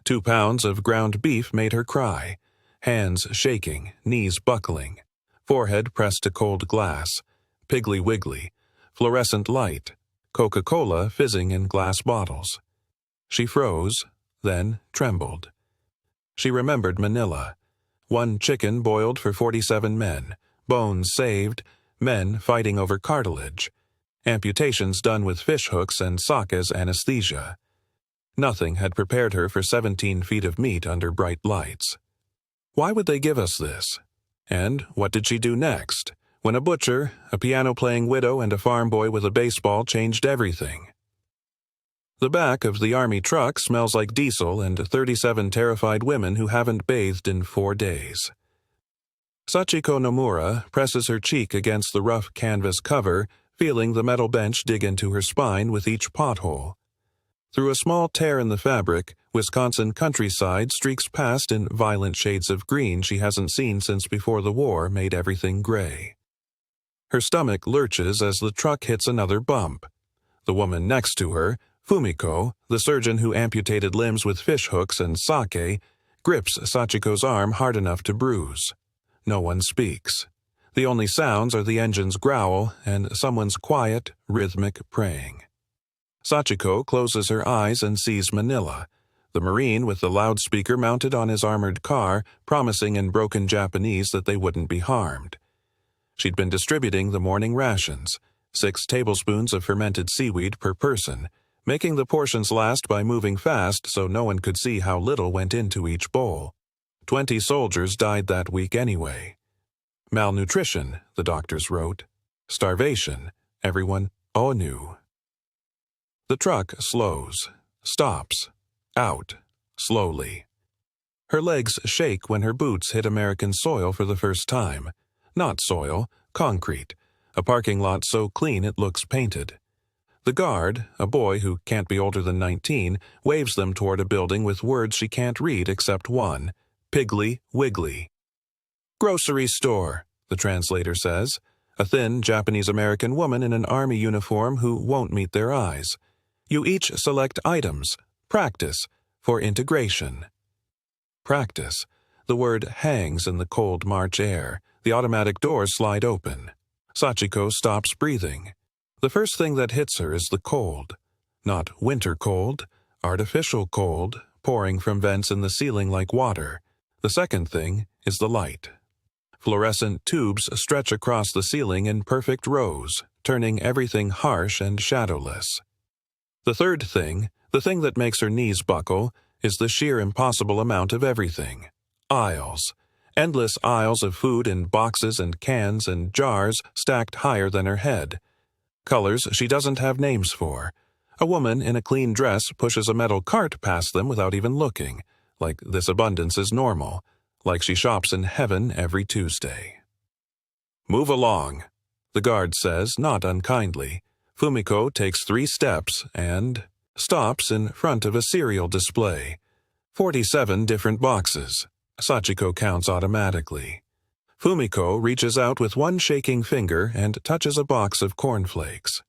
2 pounds of ground beef made her cry, hands shaking, knees buckling, forehead pressed to cold glass, Piggly Wiggly, fluorescent light, Coca-Cola fizzing in glass bottles. She froze, then trembled. She remembered Manila. 1 chicken boiled for 47 men, bones saved, men fighting over cartilage, amputations done with fish hooks and sake as anesthesia. Nothing had prepared her for 17 feet of meat under bright lights. Why would they give us this? And what did she do next, when a butcher, a piano-playing widow, and a farm boy with a baseball changed everything? The back of the army truck smells like diesel and 37 terrified women who haven't bathed in 4 days. Sachiko Nomura presses her cheek against the rough canvas cover, feeling the metal bench dig into her spine with each pothole. Through a small tear in the fabric, Wisconsin countryside streaks past in violent shades of green she hasn't seen since before the war made everything gray. Her stomach lurches as the truck hits another bump. The woman next to her, Fumiko, the surgeon who amputated limbs with fish hooks and sake, grips Sachiko's arm hard enough to bruise. No one speaks. The only sounds are the engine's growl and someone's quiet, rhythmic praying. Sachiko closes her eyes and sees Manila, the Marine with the loudspeaker mounted on his armored car, promising in broken Japanese that they wouldn't be harmed. She'd been distributing the morning rations, 6 tablespoons of fermented seaweed per person, making the portions last by moving fast so no one could see how little went into each bowl. 20 soldiers died that week anyway. Malnutrition, the doctors wrote. Starvation, everyone knew. The truck slows, stops, out, slowly. Her legs shake when her boots hit American soil for the first time. Not soil, concrete, a parking lot so clean it looks painted. The guard, a boy who can't be older than 19, waves them toward a building with words she can't read except one, Piggly Wiggly. Grocery store, the translator says, a thin Japanese-American woman in an army uniform who won't meet their eyes. You each select items, practice, for integration. Practice. The word hangs in the cold March air. The automatic doors slide open. Sachiko stops breathing. The first thing that hits her is the cold. Not winter cold, artificial cold, pouring from vents in the ceiling like water. The second thing is the light. Fluorescent tubes stretch across the ceiling in perfect rows, turning everything harsh and shadowless. The third thing, the thing that makes her knees buckle, is the sheer impossible amount of everything. Aisles. Endless aisles of food in boxes and cans and jars stacked higher than her head. Colors she doesn't have names for. A woman in a clean dress pushes a metal cart past them without even looking, like this abundance is normal, like she shops in heaven every Tuesday. Move along, the guard says, not unkindly. Fumiko takes 3 steps and stops in front of a cereal display. 47 different boxes. Sachiko counts automatically. Fumiko reaches out with one shaking finger and touches a box of cornflakes.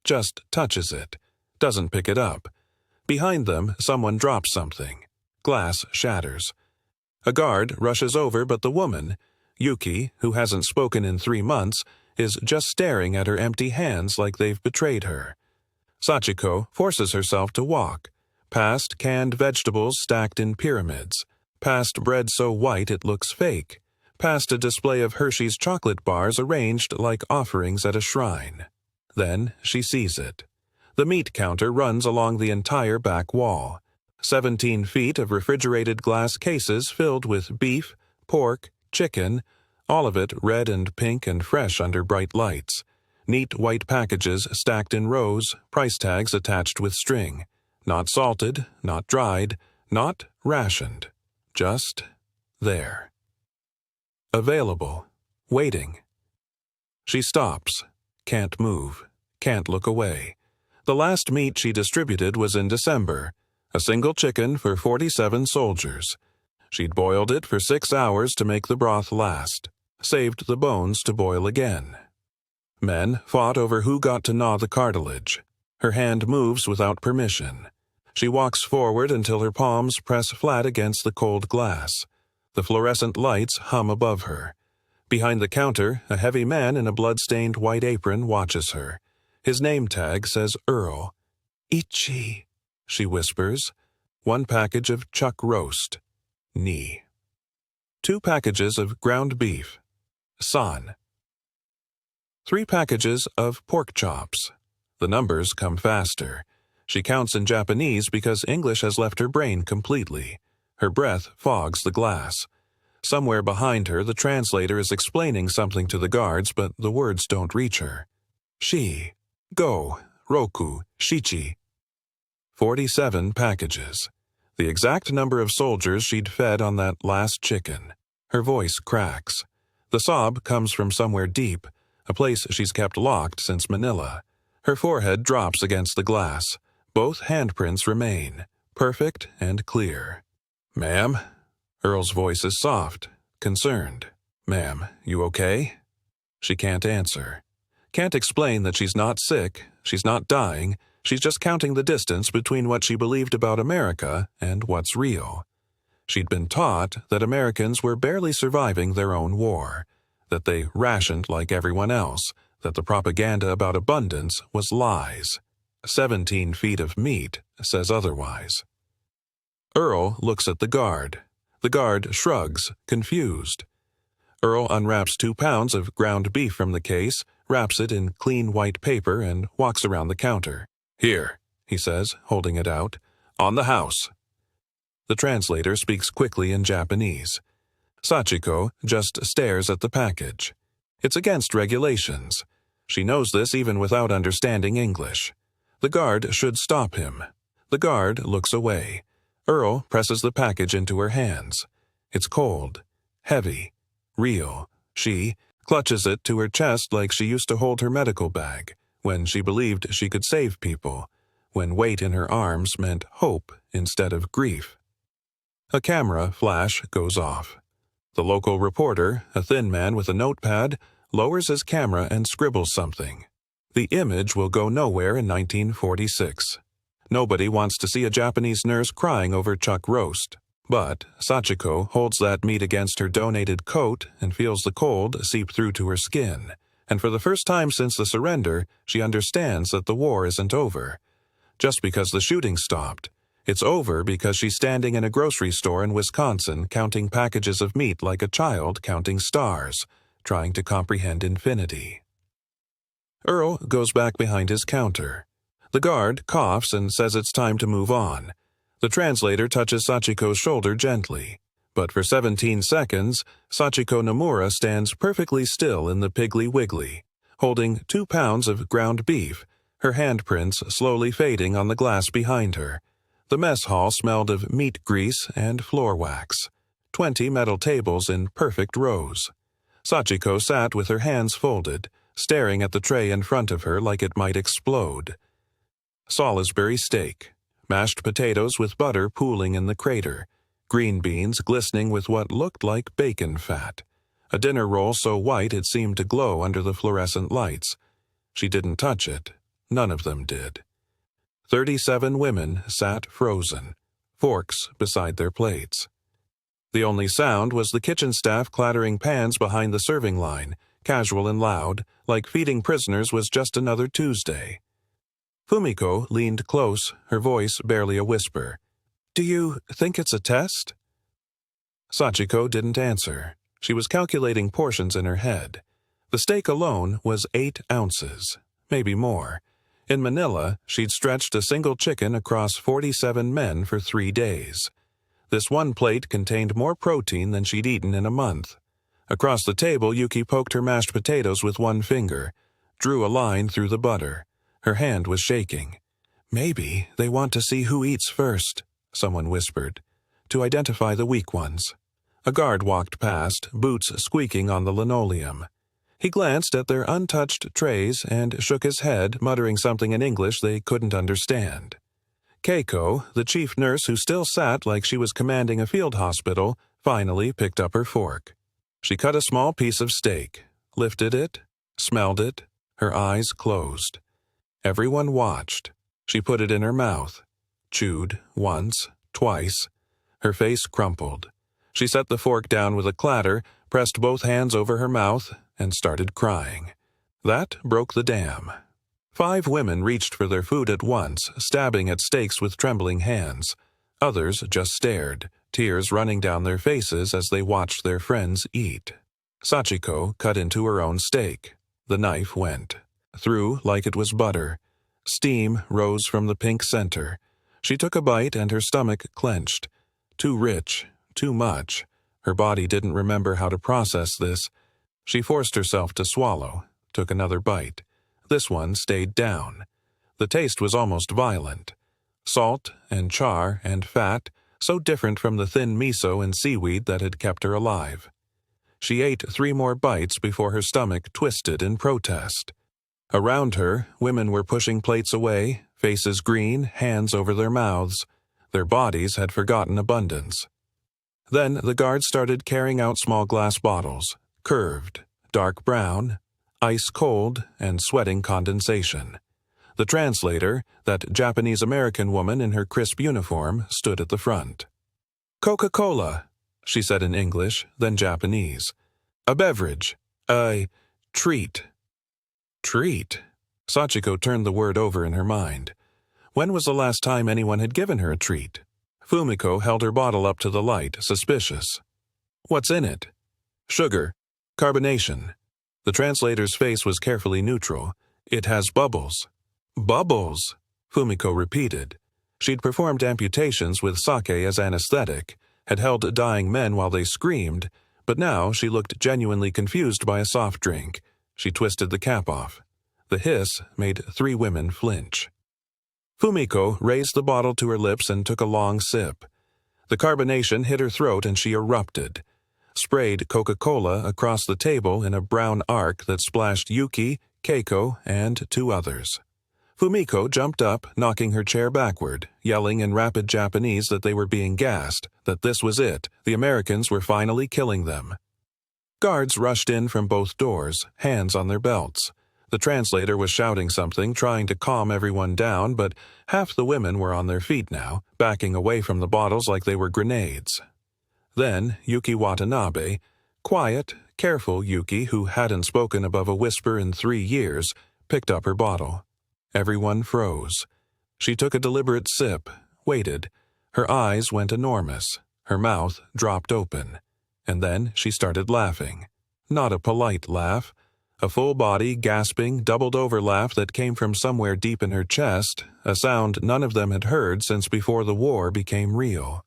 Just touches it. Doesn't pick it up. Behind them, someone drops something. Glass shatters. A guard rushes over, but the woman, Yuki, who hasn't spoken in 3 months, is just staring at her empty hands like they've betrayed her. Sachiko forces herself to walk, past canned vegetables stacked in pyramids, past bread so white it looks fake, past a display of Hershey's chocolate bars arranged like offerings at a shrine. Then she sees it. The meat counter runs along the entire back wall. 17 feet of refrigerated glass cases filled with beef, pork, chicken, all of it red and pink and fresh under bright lights. Neat white packages stacked in rows, price tags attached with string. Not salted, not dried, not rationed. Just there. Available. Waiting. She stops. Can't move. Can't look away. The last meat she distributed was in December. A single chicken for 47 soldiers. She'd boiled it for 6 hours to make the broth last. Saved the bones to boil again. Men fought over who got to gnaw the cartilage. Her hand moves without permission. She walks forward until her palms press flat against the cold glass. The fluorescent lights hum above her. Behind the counter, a heavy man in a blood-stained white apron watches her. His name tag says Earl. "Ichi," she whispers. 1 package of chuck roast. Ni. 2 packages of ground beef. San. 3 packages of pork chops. The numbers come faster. She counts in Japanese because English has left her brain completely. Her breath fogs the glass. Somewhere behind her, the translator is explaining something to the guards, but the words don't reach her. Shi, go, roku, shichi. 47 packages. The exact number of soldiers she'd fed on that last chicken. Her voice cracks. The sob comes from somewhere deep, a place she's kept locked since Manila. Her forehead drops against the glass. Both handprints remain, perfect and clear. "Ma'am?" Earl's voice is soft, concerned. "Ma'am, you okay?" She can't answer. Can't explain that she's not sick, she's not dying, she's just counting the distance between what she believed about America and what's real. She'd been taught that Americans were barely surviving their own war, that they rationed like everyone else, that the propaganda about abundance was lies. 17 feet of meat says otherwise. Earl looks at the guard. The guard shrugs, confused. Earl unwraps 2 pounds of ground beef from the case, wraps it in clean white paper, and walks around the counter. "Here," he says, holding it out. "On the house." The translator speaks quickly in Japanese. Sachiko just stares at the package. It's against regulations. She knows this even without understanding English. The guard should stop him. The guard looks away. Earl presses the package into her hands. It's cold, heavy, real. She clutches it to her chest like she used to hold her medical bag, when she believed she could save people, when weight in her arms meant hope instead of grief. A camera flash goes off. The local reporter, a thin man with a notepad, lowers his camera and scribbles something. The image will go nowhere in 1946. Nobody wants to see a Japanese nurse crying over chuck roast. But Sachiko holds that meat against her donated coat and feels the cold seep through to her skin. And for the first time since the surrender, she understands that the war isn't over. Just because the shooting stopped. It's over because she's standing in a grocery store in Wisconsin counting packages of meat like a child counting stars, trying to comprehend infinity. Earl goes back behind his counter. The guard coughs and says it's time to move on. The translator touches Sachiko's shoulder gently. But for 17 seconds, Sachiko Nomura stands perfectly still in the Piggly Wiggly, holding 2 pounds of ground beef, her handprints slowly fading on the glass behind her. The mess hall smelled of meat grease and floor wax. 20 metal tables in perfect rows. Sachiko sat with her hands folded, staring at the tray in front of her like it might explode. Salisbury steak, mashed potatoes with butter pooling in the crater, green beans glistening with what looked like bacon fat, a dinner roll so white it seemed to glow under the fluorescent lights. She didn't touch it. None of them did. 37 women sat frozen, forks beside their plates. The only sound was the kitchen staff clattering pans behind the serving line, casual and loud, like feeding prisoners was just another Tuesday. Fumiko leaned close, her voice barely a whisper. "Do you think it's a test?" Sachiko didn't answer. She was calculating portions in her head. The steak alone was 8 ounces, maybe more. In Manila, she'd stretched a single chicken across 47 men for 3 days. This one plate contained more protein than she'd eaten in a month. Across the table, Yuki poked her mashed potatoes with one finger, drew a line through the butter. Her hand was shaking. "Maybe they want to see who eats first," someone whispered, "to identify the weak ones." A guard walked past, boots squeaking on the linoleum. He glanced at their untouched trays and shook his head, muttering something in English they couldn't understand. Keiko, the chief nurse who still sat like she was commanding a field hospital, finally picked up her fork. She cut a small piece of steak, lifted it, smelled it, her eyes closed. Everyone watched. She put it in her mouth. chewed, once, twice. Her face crumpled. She set the fork down with a clatter, pressed both hands over her mouth, and started crying. That broke the dam. 5 women reached for their food at once, stabbing at steaks with trembling hands. Others just stared, tears running down their faces as they watched their friends eat. Sachiko cut into her own steak. The knife went through like it was butter. Steam rose from the pink center. She took a bite and her stomach clenched. Too rich, too much. Her body didn't remember how to process this. She forced herself to swallow, took another bite. This one stayed down. The taste was almost violent. Salt and char and fat, so different from the thin miso and seaweed that had kept her alive. She ate 3 more bites before her stomach twisted in protest. Around her, women were pushing plates away, faces green, hands over their mouths. Their bodies had forgotten abundance. Then the guards started carrying out small glass bottles, curved, dark brown, ice cold, and sweating condensation. The translator, that Japanese-American woman in her crisp uniform, stood at the front. "Coca-Cola," she said in English, then Japanese. "A beverage. A treat." Treat? Sachiko turned the word over in her mind. When was the last time anyone had given her a treat? Fumiko held her bottle up to the light, suspicious. "What's in it?" "Sugar. Carbonation." The translator's face was carefully neutral. "It has bubbles." "Bubbles," Fumiko repeated. She'd performed amputations with sake as anesthetic, had held dying men while they screamed, but now she looked genuinely confused by a soft drink. She twisted the cap off. The hiss made 3 women flinch. Fumiko raised the bottle to her lips and took a long sip. The carbonation hit her throat and she erupted. Sprayed Coca-Cola across the table in a brown arc that splashed Yuki, Keiko, and 2 others. Fumiko jumped up, knocking her chair backward, yelling in rapid Japanese that they were being gassed, that this was it, the Americans were finally killing them. Guards rushed in from both doors, hands on their belts. The translator was shouting something, trying to calm everyone down, but half the women were on their feet now, backing away from the bottles like they were grenades. Then Yuki Watanabe, quiet, careful Yuki who hadn't spoken above a whisper in 3 years, picked up her bottle. Everyone froze. She took a deliberate sip, waited. Her eyes went enormous. Her mouth dropped open. And then she started laughing. Not a polite laugh. A full-body, gasping, doubled-over laugh that came from somewhere deep in her chest, a sound none of them had heard since before the war became real.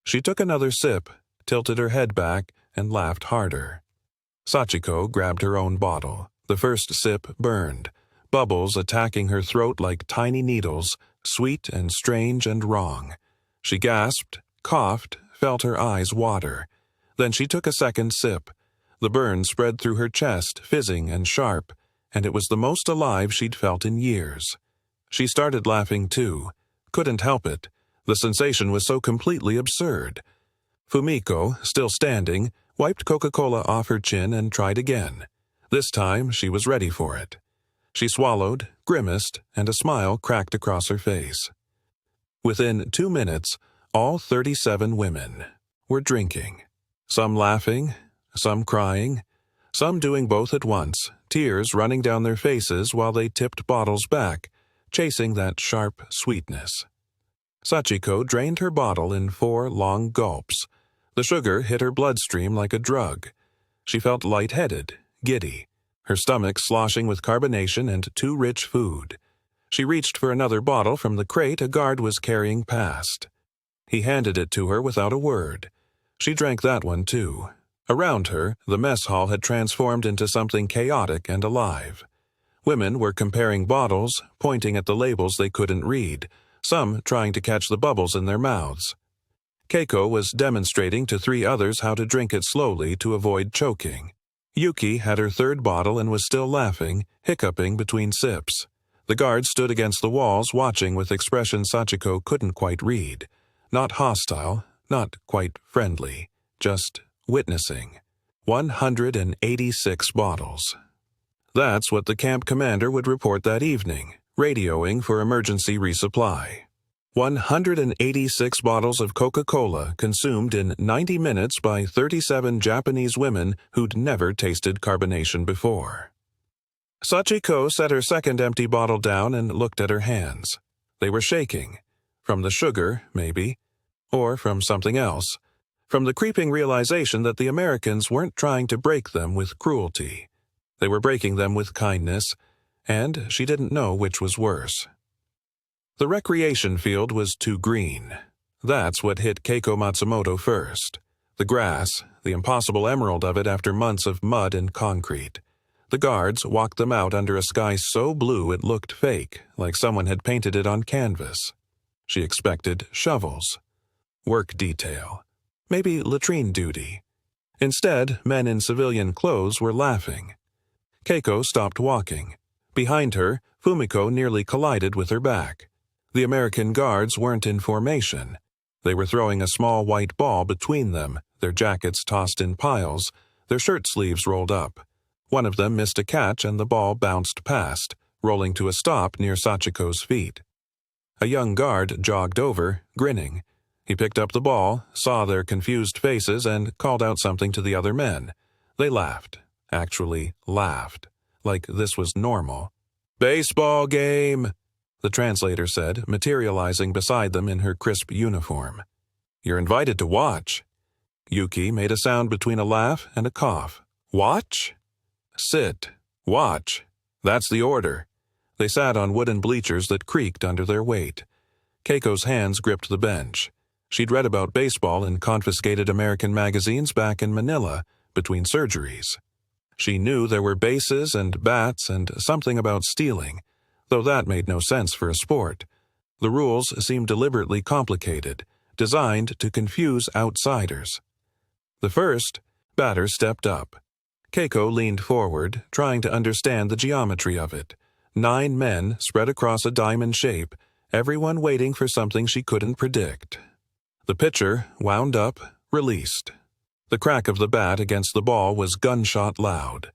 She took another sip, tilted her head back, and laughed harder. Sachiko grabbed her own bottle. The first sip burned, bubbles attacking her throat like tiny needles, sweet and strange and wrong. She gasped, coughed, felt her eyes water. Then she took a second sip. The burn spread through her chest, fizzing and sharp, and it was the most alive she'd felt in years. She started laughing too. Couldn't help it. The sensation was so completely absurd. Fumiko, still standing, wiped Coca-Cola off her chin and tried again. This time she was ready for it. She swallowed, grimaced, and a smile cracked across her face. Within 2 minutes, all 37 women were drinking. Some laughing, some crying, some doing both at once, tears running down their faces while they tipped bottles back, chasing that sharp sweetness. Sachiko drained her bottle in 4 long gulps. The sugar hit her bloodstream like a drug. She felt lightheaded, giddy, her stomach sloshing with carbonation and too rich food. She reached for another bottle from the crate a guard was carrying past. He handed it to her without a word. She drank that one too. Around her, the mess hall had transformed into something chaotic and alive. Women were comparing bottles, pointing at the labels they couldn't read, some trying to catch the bubbles in their mouths. Keiko was demonstrating to 3 others how to drink it slowly to avoid choking. Yuki had her 3rd bottle and was still laughing, hiccuping between sips. The guards stood against the walls watching with expressions Sachiko couldn't quite read. Not hostile, not quite friendly, just witnessing. 186 bottles. That's what the camp commander would report that evening, radioing for emergency resupply. 186 bottles of Coca-Cola consumed in 90 minutes by 37 Japanese women who'd never tasted carbonation before. Sachiko set her second empty bottle down and looked at her hands. They were shaking. From the sugar, maybe. Or from something else. From the creeping realization that the Americans weren't trying to break them with cruelty. They were breaking them with kindness, and she didn't know which was worse. The recreation field was too green. That's what hit Keiko Matsumoto first. The grass, the impossible emerald of it after months of mud and concrete. The guards walked them out under a sky so blue it looked fake, like someone had painted it on canvas. She expected shovels. Work detail. Maybe latrine duty. Instead, men in civilian clothes were laughing. Keiko stopped walking. Behind her, Fumiko nearly collided with her back. The American guards weren't in formation. They were throwing a small white ball between them, their jackets tossed in piles, their shirt sleeves rolled up. One of them missed a catch and the ball bounced past, rolling to a stop near Sachiko's feet. A young guard jogged over, grinning. He picked up the ball, saw their confused faces, and called out something to the other men. They laughed. Actually laughed. Like this was normal. "Baseball game!" the translator said, materializing beside them in her crisp uniform. "You're invited to watch." Yuki made a sound between a laugh and a cough. "Watch?" "Sit. Watch. That's the order." They sat on wooden bleachers that creaked under their weight. Keiko's hands gripped the bench. She'd read about baseball in confiscated American magazines back in Manila, between surgeries. She knew there were bases and bats and something about stealing, though that made no sense for a sport. The rules seemed deliberately complicated, designed to confuse outsiders. The first batter stepped up. Keiko leaned forward, trying to understand the geometry of it. 9 men spread across a diamond shape, everyone waiting for something she couldn't predict. The pitcher wound up, released. The crack of the bat against the ball was gunshot loud.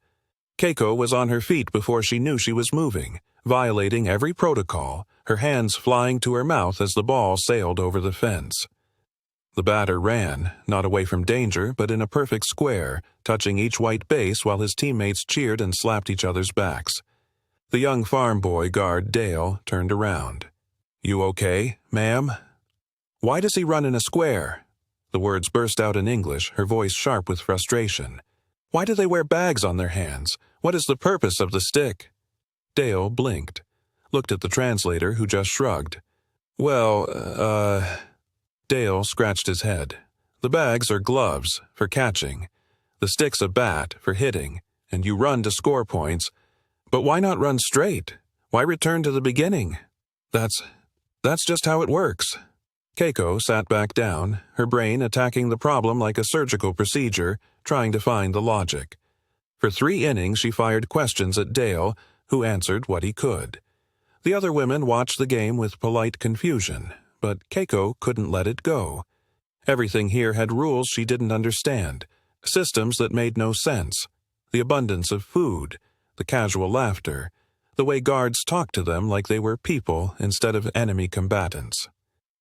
Keiko was on her feet before she knew she was moving, violating every protocol, her hands flying to her mouth as the ball sailed over the fence. The batter ran, not away from danger, but in a perfect square, touching each white base while his teammates cheered and slapped each other's backs. The young farm boy guard, Dale, turned around. "You okay, ma'am?" "Why does he run in a square?" The words burst out in English, her voice sharp with frustration. "Why do they wear bags on their hands? What is the purpose of the stick?" Dale blinked, looked at the translator, who just shrugged. Dale scratched his head. "The bags are gloves, for catching. The stick's a bat, for hitting, and you run to score points. But why not run straight? Why return to the beginning? That's just how it works." Keiko sat back down, her brain attacking the problem like a surgical procedure, trying to find the logic. For 3 innings she fired questions at Dale, who answered what he could. The other women watched the game with polite confusion, but Keiko couldn't let it go. Everything here had rules she didn't understand, systems that made no sense, the abundance of food, the casual laughter, the way guards talked to them like they were people instead of enemy combatants.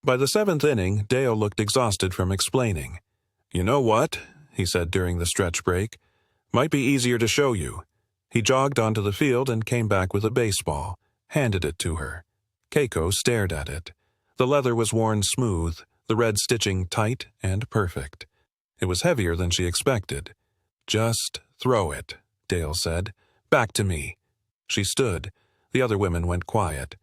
By the 7th inning, Dale looked exhausted from explaining. "You know what?" he said during the stretch break. "Might be easier to show you." He jogged onto the field and came back with a baseball, handed it to her. Keiko stared at it. The leather was worn smooth, the red stitching tight and perfect. It was heavier than she expected. "Just throw it," Dale said. "Back to me." She stood. The other women went quiet.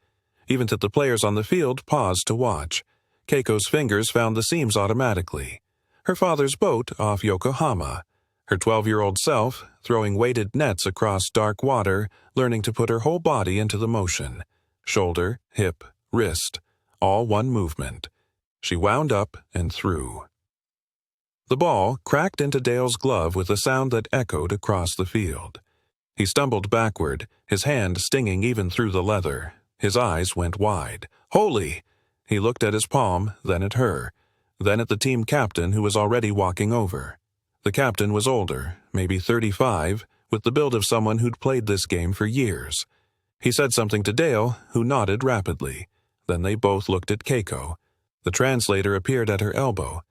Even the players on the field paused to watch. Keiko's fingers found the seams automatically. Her father's boat off Yokohama. Her 12-year-old self, throwing weighted nets across dark water, learning to put her whole body into the motion. Shoulder, hip, wrist, all one movement. She wound up and threw. The ball cracked into Dale's glove with a sound that echoed across the field. He stumbled backward, his hand stinging even through the leather. His eyes went wide. "Holy!" He looked at his palm, then at her, then at the team captain who was already walking over. The captain was older, maybe 35, with the build of someone who'd played this game for years. He said something to Dale, who nodded rapidly. Then they both looked at Keiko. The translator appeared at her elbow.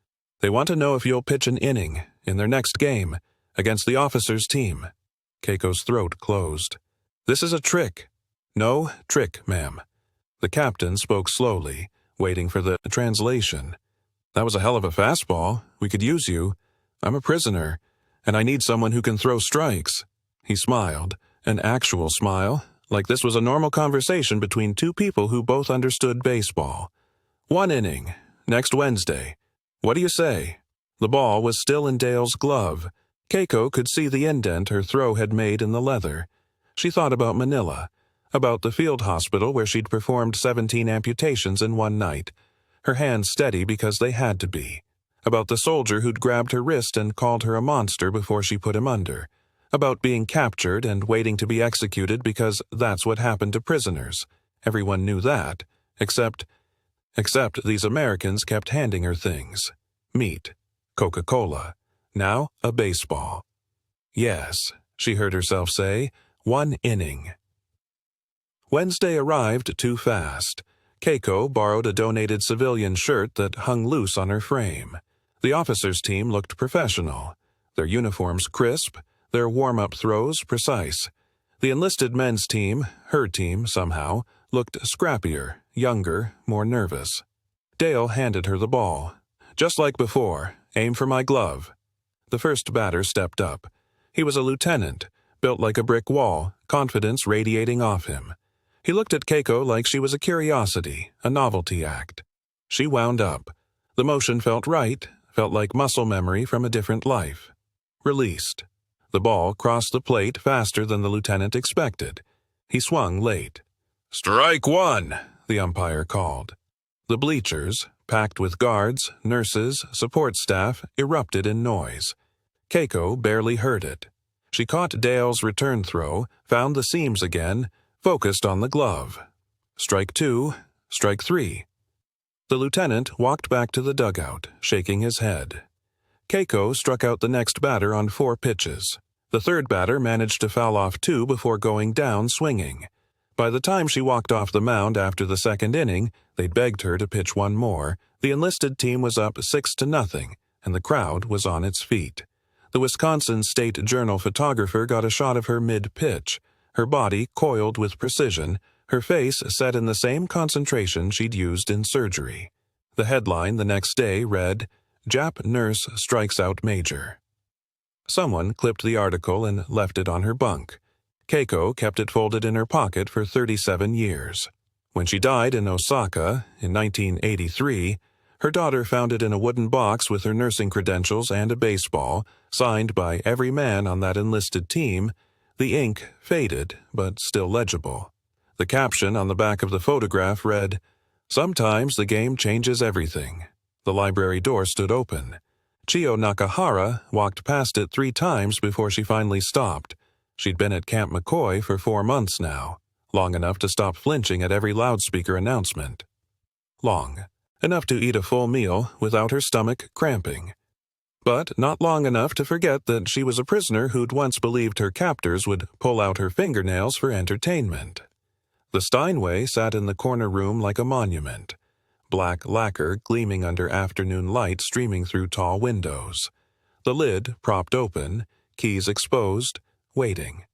"They want to know if you'll pitch an inning in their next game against the officers' team." Keiko's throat closed. "This is a trick." "No trick, ma'am." The captain spoke slowly, waiting for the translation. "That was a hell of a fastball. We could use you. I'm a prisoner, and I need someone who can throw strikes." He smiled, an actual smile, like this was a normal conversation between two people who both understood baseball. "1 inning, next Wednesday. What do you say?" The ball was still in Dale's glove. Keiko could see the indent her throw had made in the leather. She thought about Manila, about the field hospital where she'd performed 17 amputations in one night, her hands steady because they had to be, about the soldier who'd grabbed her wrist and called her a monster before she put him under, about being captured and waiting to be executed because that's what happened to prisoners. Everyone knew that, except these Americans kept handing her things. Meat, Coca-Cola, now a baseball. "Yes," she heard herself say, "1 inning." Wednesday arrived too fast. Keiko borrowed a donated civilian shirt that hung loose on her frame. The officers' team looked professional, their uniforms crisp, their warm-up throws precise. The enlisted men's team, her team somehow, looked scrappier, younger, more nervous. Dale handed her the ball. "Just like before, aim for my glove." The first batter stepped up. He was a lieutenant, built like a brick wall, confidence radiating off him. He looked at Keiko like she was a curiosity, a novelty act. She wound up. The motion felt right, felt like muscle memory from a different life. Released. The ball crossed the plate faster than the lieutenant expected. He swung late. "Strike 1," the umpire called. The bleachers, packed with guards, nurses, support staff, erupted in noise. Keiko barely heard it. She caught Dale's return throw, found the seams again, focused on the glove. Strike 2, strike 3. The lieutenant walked back to the dugout, shaking his head. Keiko struck out the next batter on 4 pitches. The third batter managed to foul off 2 before going down swinging. By the time she walked off the mound after the second inning, they'd begged her to pitch 1 more. The enlisted team was up 6-0, and the crowd was on its feet. The Wisconsin State Journal photographer got a shot of her mid-pitch, her body coiled with precision, her face set in the same concentration she'd used in surgery. The headline the next day read, "Jap Nurse Strikes Out Major." Someone clipped the article and left it on her bunk. Keiko kept it folded in her pocket for 37 years. When she died in Osaka in 1983, her daughter found it in a wooden box with her nursing credentials and a baseball, signed by every man on that enlisted team. The ink faded, but still legible. The caption on the back of the photograph read, "Sometimes the game changes everything." The library door stood open. Chio Nakahara walked past it 3 times before she finally stopped. She'd been at Camp McCoy for 4 months now, long enough to stop flinching at every loudspeaker announcement. Long enough to eat a full meal without her stomach cramping. But not long enough to forget that she was a prisoner who'd once believed her captors would pull out her fingernails for entertainment. The Steinway sat in the corner room like a monument, black lacquer gleaming under afternoon light streaming through tall windows. The lid propped open, keys exposed, waiting.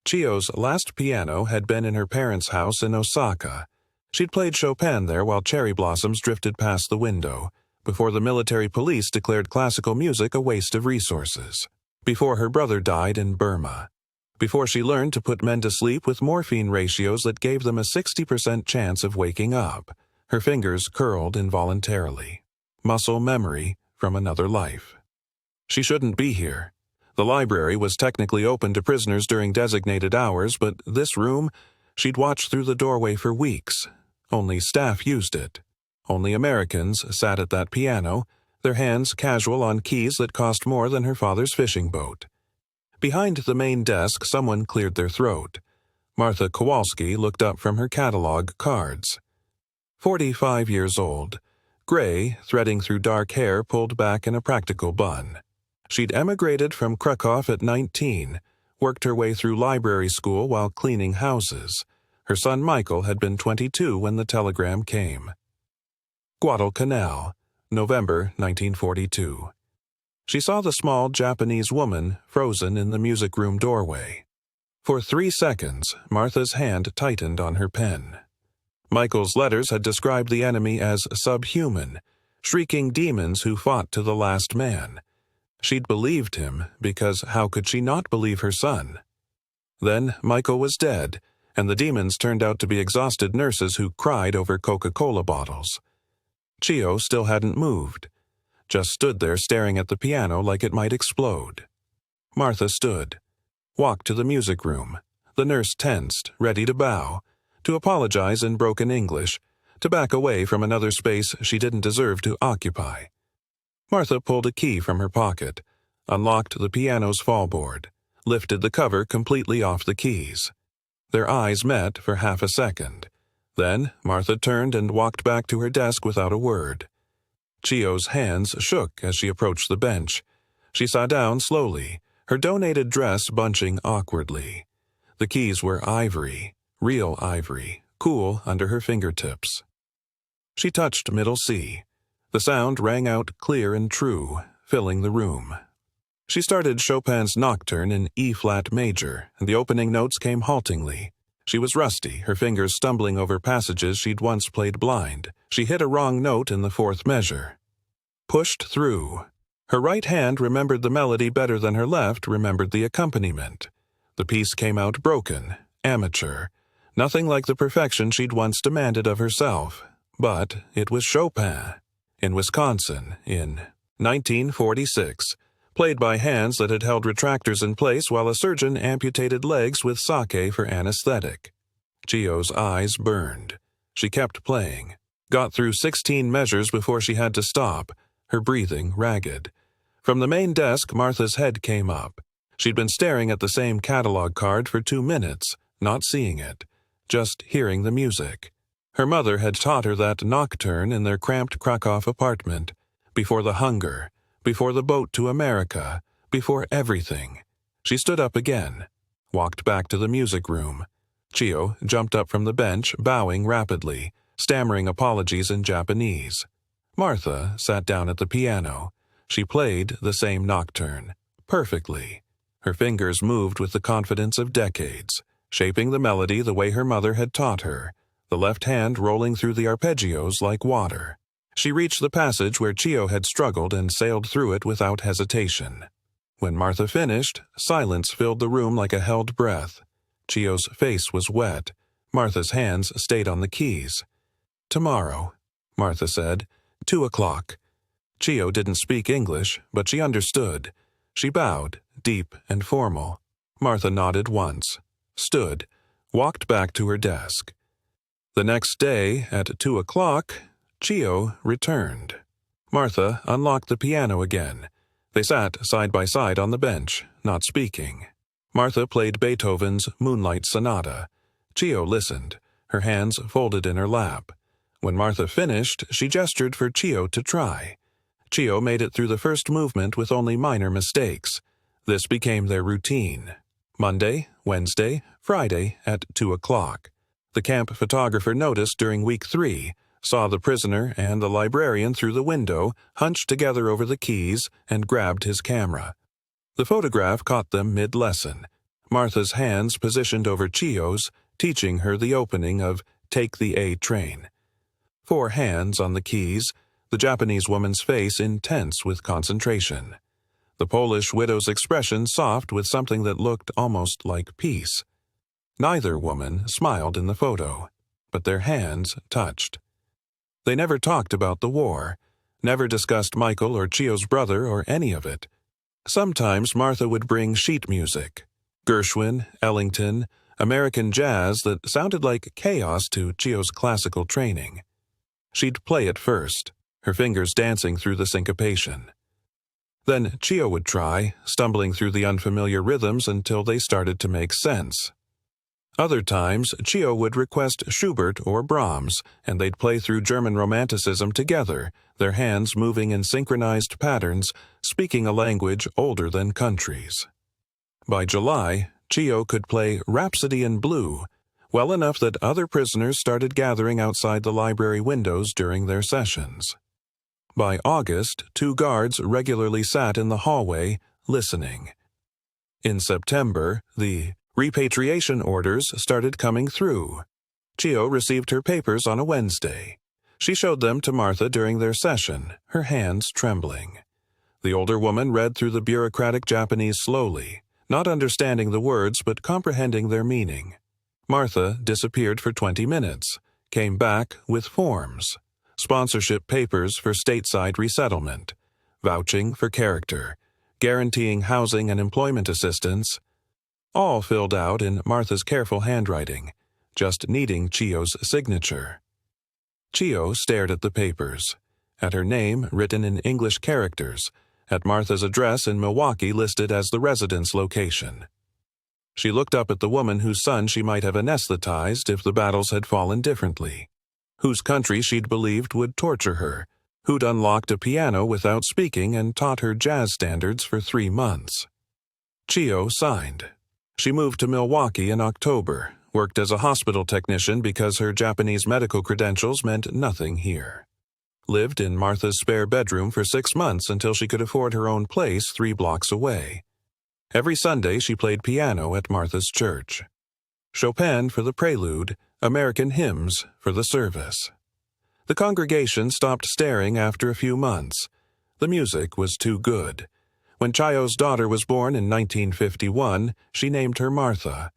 Chio's last piano had been in her parents' house in Osaka. She'd played Chopin there while cherry blossoms drifted past the window, before the military police declared classical music a waste of resources, before her brother died in Burma, before she learned to put men to sleep with morphine ratios that gave them a 60% chance of waking up. Her fingers curled involuntarily. Muscle memory from another life. She shouldn't be here. The library was technically open to prisoners during designated hours, but this room, she'd watched through the doorway for weeks. Only staff used it. Only Americans sat at that piano, their hands casual on keys that cost more than her father's fishing boat. Behind the main desk, someone cleared their throat. Martha Kowalski looked up from her catalog cards. 45 years old, gray, threading through dark hair pulled back in a practical bun. She'd emigrated from Krakow at 19, worked her way through library school while cleaning houses. Her son Michael had been 22 when the telegram came. Guadalcanal, November 1942. She saw the small Japanese woman frozen in the music room doorway. For 3 seconds, Martha's hand tightened on her pen. Michael's letters had described the enemy as subhuman, shrieking demons who fought to the last man. She'd believed him, because how could she not believe her son? Then Michael was dead, and the demons turned out to be exhausted nurses who cried over Coca-Cola bottles. Chio still hadn't moved, just stood there staring at the piano like it might explode. Martha stood, walked to the music room. The nurse tensed, ready to bow, to apologize in broken English, to back away from another space she didn't deserve to occupy. Martha pulled a key from her pocket, unlocked the piano's fallboard, lifted the cover completely off the keys. Their eyes met for half a second. Then Martha turned and walked back to her desk without a word. Chio's hands shook as she approached the bench. She sat down slowly, her donated dress bunching awkwardly. The keys were ivory, real ivory, cool under her fingertips. She touched middle C. The sound rang out clear and true, filling the room. She started Chopin's Nocturne in E-flat major, and the opening notes came haltingly. She was rusty, her fingers stumbling over passages she'd once played blind. She hit a wrong note in the fourth measure. Pushed through. Her right hand remembered the melody better than her left remembered the accompaniment. The piece came out broken, amateur, nothing like the perfection she'd once demanded of herself. But it was Chopin, in Wisconsin, in 1946, played by hands that had held retractors in place while a surgeon amputated legs with sake for anesthetic. Chio's eyes burned. She kept playing, got through 16 measures before she had to stop, her breathing ragged. From the main desk, Martha's head came up. She'd been staring at the same catalog card for 2 minutes, not seeing it, just hearing the music. Her mother had taught her that nocturne in their cramped Krakow apartment, before the hunger, before the boat to America, before everything. She stood up again, walked back to the music room. Chio jumped up from the bench, bowing rapidly, stammering apologies in Japanese. Martha sat down at the piano. She played the same nocturne, perfectly. Her fingers moved with the confidence of decades, shaping the melody the way her mother had taught her, the left hand rolling through the arpeggios like water. She reached the passage where Chio had struggled and sailed through it without hesitation. When Martha finished, silence filled the room like a held breath. Chio's face was wet. Martha's hands stayed on the keys. "Tomorrow," Martha said. 2 o'clock. Chio didn't speak English, but she understood. She bowed, deep and formal. Martha nodded once, stood, walked back to her desk. The next day, at 2 o'clock, Chio returned. Martha unlocked the piano again. They sat side by side on the bench, not speaking. Martha played Beethoven's Moonlight Sonata. Chio listened, her hands folded in her lap. When Martha finished, she gestured for Chio to try. Chio made it through the first movement with only minor mistakes. This became their routine. Monday, Wednesday, Friday at 2 o'clock. The camp photographer noticed during week 3, saw the prisoner and the librarian through the window, hunched together over the keys, and grabbed his camera. The photograph caught them mid-lesson. Martha's hands positioned over Chio's, teaching her the opening of Take the A Train. 4 hands on the keys, the Japanese woman's face intense with concentration. The Polish widow's expression soft with something that looked almost like peace. Neither woman smiled in the photo, but their hands touched. They never talked about the war, never discussed Michael or Chio's brother or any of it. Sometimes Martha would bring sheet music, Gershwin, Ellington, American jazz that sounded like chaos to Chio's classical training. She'd play it first, her fingers dancing through the syncopation. Then Chio would try, stumbling through the unfamiliar rhythms until they started to make sense. Other times, Chio would request Schubert or Brahms, and they'd play through German Romanticism together, their hands moving in synchronized patterns, speaking a language older than countries. By July, Chio could play Rhapsody in Blue, well enough that other prisoners started gathering outside the library windows during their sessions. By August, 2 guards regularly sat in the hallway, listening. In September, the repatriation orders started coming through. Chio received her papers on a Wednesday. She showed them to Martha during their session, her hands trembling. The older woman read through the bureaucratic Japanese slowly, not understanding the words but comprehending their meaning. Martha disappeared for 20 minutes, came back with forms, sponsorship papers for stateside resettlement, vouching for character, guaranteeing housing and employment assistance, all filled out in Martha's careful handwriting, just needing Chio's signature. Chio stared at the papers, at her name written in English characters, at Martha's address in Milwaukee listed as the residence location. She looked up at the woman whose son she might have anesthetized if the battles had fallen differently, whose country she'd believed would torture her, who'd unlocked a piano without speaking and taught her jazz standards for 3 months. Chio signed. She moved to Milwaukee in October, worked as a hospital technician because her Japanese medical credentials meant nothing here. Lived in Martha's spare bedroom for 6 months until she could afford her own place 3 blocks away. Every Sunday she played piano at Martha's church. Chopin for the prelude, American hymns for the service. The congregation stopped staring after a few months. The music was too good. When Chio's daughter was born in 1951, she named her Martha.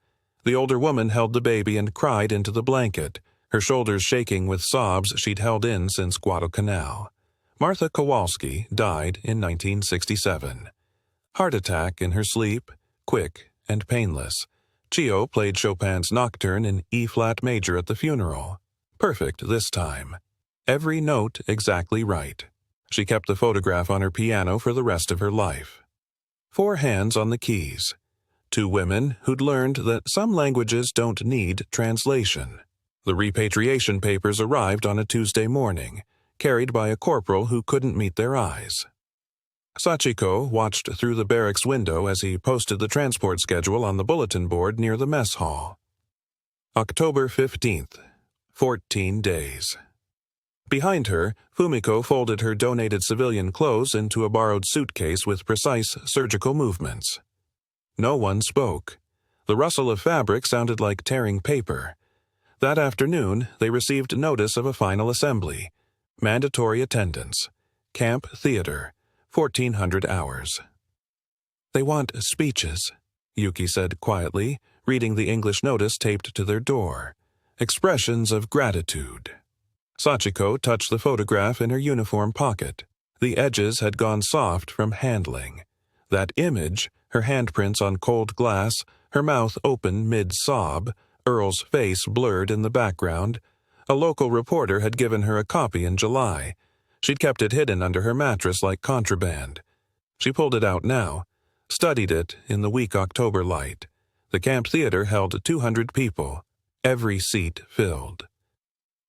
The older woman held the baby and cried into the blanket, her shoulders shaking with sobs she'd held in since Guadalcanal. Martha Kowalski died in 1967. Heart attack in her sleep, quick and painless. Chio played Chopin's Nocturne in E-flat major at the funeral. Perfect this time. Every note exactly right. She kept the photograph on her piano for the rest of her life. 4 hands on the keys. 2 women who'd learned that some languages don't need translation. The repatriation papers arrived on a Tuesday morning, carried by a corporal who couldn't meet their eyes. Sachiko watched through the barracks window as he posted the transport schedule on the bulletin board near the mess hall. October 15th, 14 days. Behind her, Fumiko folded her donated civilian clothes into a borrowed suitcase with precise surgical movements. No one spoke. The rustle of fabric sounded like tearing paper. That afternoon, they received notice of a final assembly. Mandatory attendance. Camp theater. 1,400 hours. They want speeches, Yuki said quietly, reading the English notice taped to their door. Expressions of gratitude. Sachiko touched the photograph in her uniform pocket. The edges had gone soft from handling. That image, her handprints on cold glass, her mouth open mid-sob, Earl's face blurred in the background. A local reporter had given her a copy in July. She'd kept it hidden under her mattress like contraband. She pulled it out now, studied it in the weak October light. The camp theater held 200 people, every seat filled.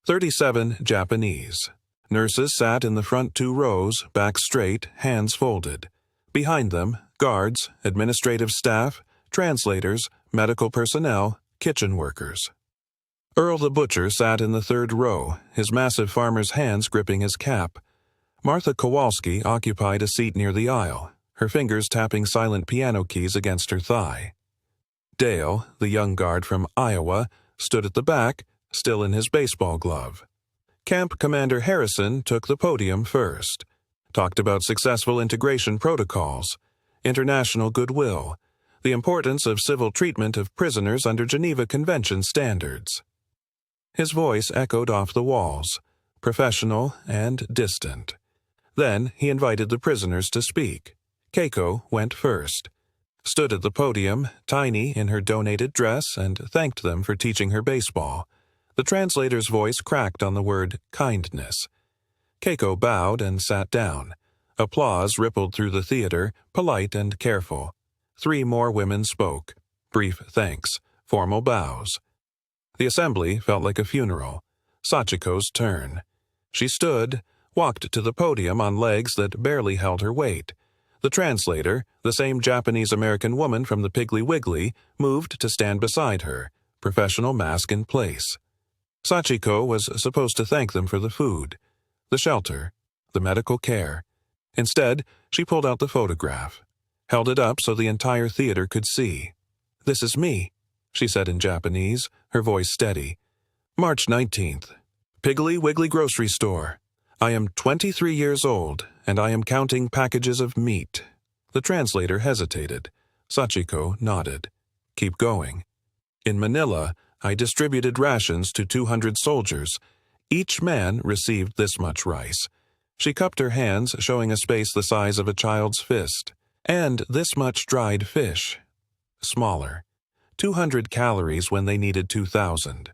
37 Japanese. Nurses sat in the front 2 rows, back straight, hands folded. Behind them, guards, administrative staff, translators, medical personnel, kitchen workers. Earl the butcher sat in the 3rd row, his massive farmer's hands gripping his cap. Martha Kowalski occupied a seat near the aisle, her fingers tapping silent piano keys against her thigh. Dale, the young guard from Iowa, stood at the back, still in his baseball glove. Camp Commander Harrison took the podium first, talked about successful integration protocols, international goodwill, the importance of civil treatment of prisoners under Geneva Convention standards. His voice echoed off the walls, professional and distant. Then he invited the prisoners to speak. Keiko went first, stood at the podium, tiny in her donated dress, and thanked them for teaching her baseball. The translator's voice cracked on the word kindness. Keiko bowed and sat down. Applause rippled through the theater, polite and careful. 3 more women spoke. Brief thanks, formal bows. The assembly felt like a funeral. Sachiko's turn. She stood, walked to the podium on legs that barely held her weight. The translator, the same Japanese-American woman from the Piggly Wiggly, moved to stand beside her, professional mask in place. Sachiko was supposed to thank them for the food, the shelter, the medical care. Instead, she pulled out the photograph, held it up so the entire theater could see. "This is me," she said in Japanese, her voice steady. "March 19th. Piggly Wiggly Grocery Store. I am 23 years old, and I am counting packages of meat." The translator hesitated. Sachiko nodded. "Keep going. In Manila, I distributed rations to 200 soldiers. Each man received this much rice." She cupped her hands, showing a space the size of a child's fist. "And this much dried fish." Smaller. 200 calories when they needed 2,000.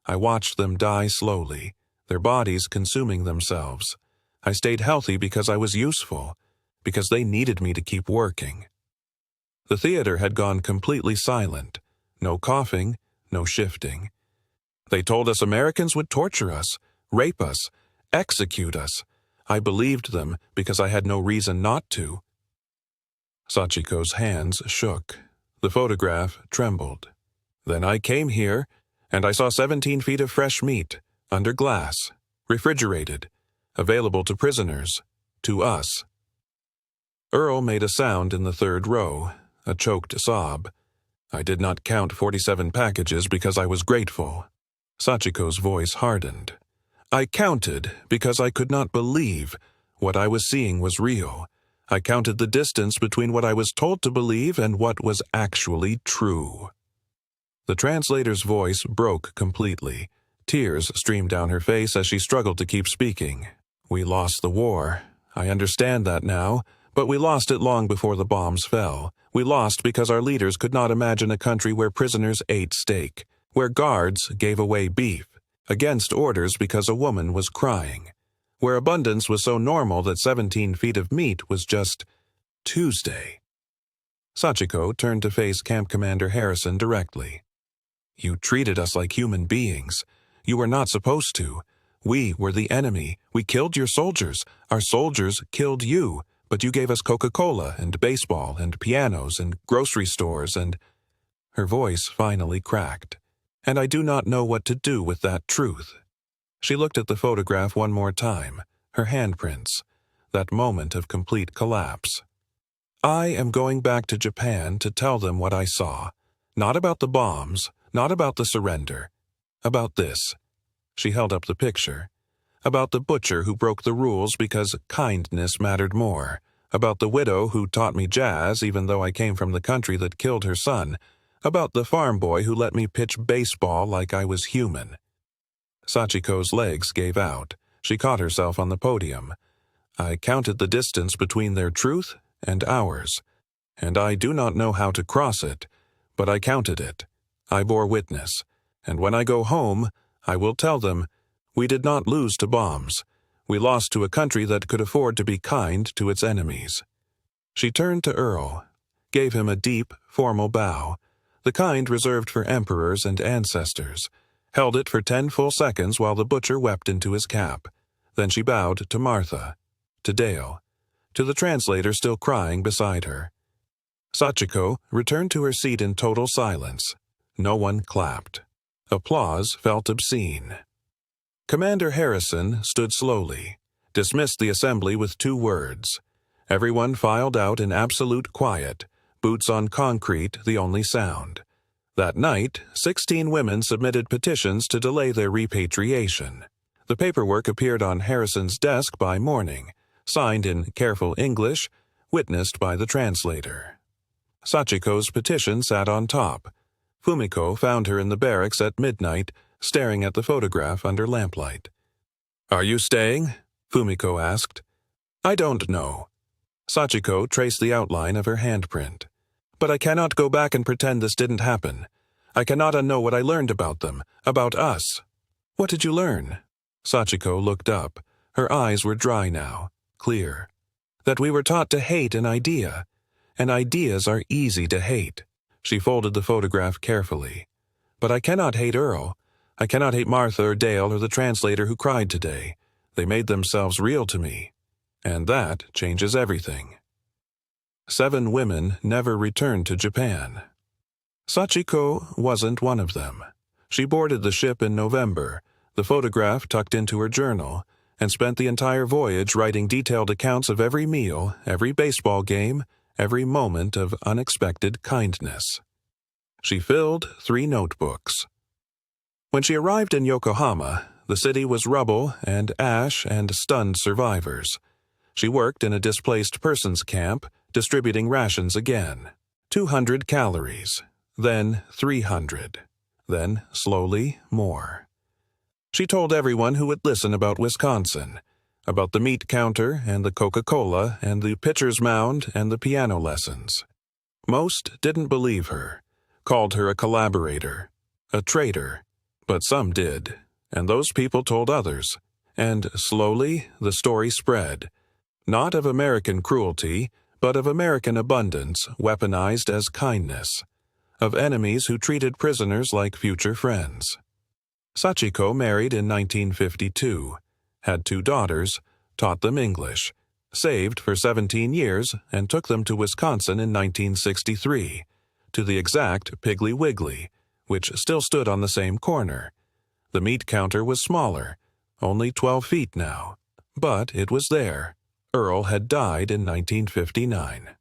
I watched them die slowly, their bodies consuming themselves. I stayed healthy because I was useful, because they needed me to keep working. The theater had gone completely silent. No coughing, no shifting. They told us Americans would torture us, rape us, execute us. I believed them because I had no reason not to. Sachiko's hands shook. The photograph trembled. "Then I came here, and I saw 17 feet of fresh meat, under glass, refrigerated, available to prisoners, to us." Earl made a sound in the third row, a choked sob. "I did not count 47 packages because I was grateful." Sachiko's voice hardened. "I counted because I could not believe what I was seeing was real. I counted the distance between what I was told to believe and what was actually true." The translator's voice broke completely. Tears streamed down her face as she struggled to keep speaking. "We lost the war. I understand that now, but we lost it long before the bombs fell. We lost because our leaders could not imagine a country where prisoners ate steak, where guards gave away beef, against orders because a woman was crying, where abundance was so normal that 17 feet of meat was just Tuesday." Sachiko turned to face Camp Commander Harrison directly. "You treated us like human beings. You were not supposed to. We were the enemy. We killed your soldiers. Our soldiers killed you. But you gave us Coca-Cola and baseball and pianos and grocery stores and—" Her voice finally cracked. "And I do not know what to do with that truth." She looked at the photograph one more time, her handprints, that moment of complete collapse. "I am going back to Japan to tell them what I saw. Not about the bombs, not about the surrender. About this." She held up the picture. "About the butcher who broke the rules because kindness mattered more. About the widow who taught me jazz even though I came from the country that killed her son. About the farm boy who let me pitch baseball like I was human." Sachiko's legs gave out. She caught herself on the podium. "I counted the distance between their truth and ours. And I do not know how to cross it, but I counted it. I bore witness. And when I go home, I will tell them, we did not lose to bombs. We lost to a country that could afford to be kind to its enemies." She turned to Earl, gave him a deep, formal bow, the kind reserved for emperors and ancestors, held it for 10 full seconds while the butcher wept into his cap. Then she bowed to Martha, to Dale, to the translator still crying beside her. Sachiko returned to her seat in total silence. No one clapped. Applause felt obscene. Commander Harrison stood slowly, dismissed the assembly with 2 words. Everyone filed out in absolute quiet, boots on concrete the only sound. That night, 16 women submitted petitions to delay their repatriation. The paperwork appeared on Harrison's desk by morning, signed in careful English, witnessed by the translator. Sachiko's petition sat on top. Fumiko found her in the barracks at midnight, staring at the photograph under lamplight. "Are you staying?" Fumiko asked. "I don't know." Sachiko traced the outline of her handprint. "But I cannot go back and pretend this didn't happen. I cannot unknow what I learned about them, about us." "What did you learn?" Sachiko looked up. Her eyes were dry now, clear. "That we were taught to hate an idea, and ideas are easy to hate." She folded the photograph carefully. "But I cannot hate Earl. I cannot hate Martha or Dale or the translator who cried today. They made themselves real to me. And that changes everything." 7 women never returned to Japan. Sachiko wasn't one of them. She boarded the ship in November, the photograph tucked into her journal, and spent the entire voyage writing detailed accounts of every meal, every baseball game, every moment of unexpected kindness. She filled 3 notebooks. When she arrived in Yokohama, the city was rubble and ash and stunned survivors. She worked in a displaced persons camp, distributing rations again. 200 calories, then 300, then slowly more. She told everyone who would listen about Wisconsin, about the meat counter and the Coca-Cola and the pitcher's mound and the piano lessons. Most didn't believe her, called her a collaborator, a traitor, but some did, and those people told others, and slowly the story spread, not of American cruelty, but of American abundance weaponized as kindness, of enemies who treated prisoners like future friends. Sachiko married in 1952, had 2 daughters, taught them English, saved for 17 years, and took them to Wisconsin in 1963, to the exact Piggly Wiggly, which still stood on the same corner. The meat counter was smaller, only 12 feet now, but it was there. Earl had died in 1959.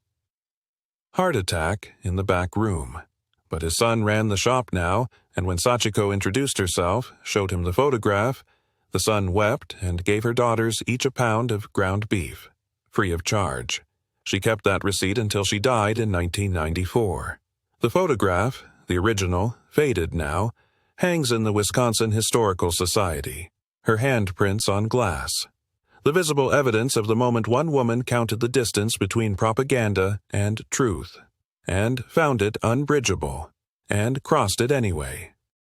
Heart attack in the back room. But his son ran the shop now, and when Sachiko introduced herself, showed him the photograph, the son wept and gave her daughters each a pound of ground beef, free of charge. She kept that receipt until she died in 1994. The photograph, the original, faded now, hangs in the Wisconsin Historical Society, her handprints on glass. The visible evidence of the moment one woman counted the distance between propaganda and truth, and found it unbridgeable, and crossed it anyway.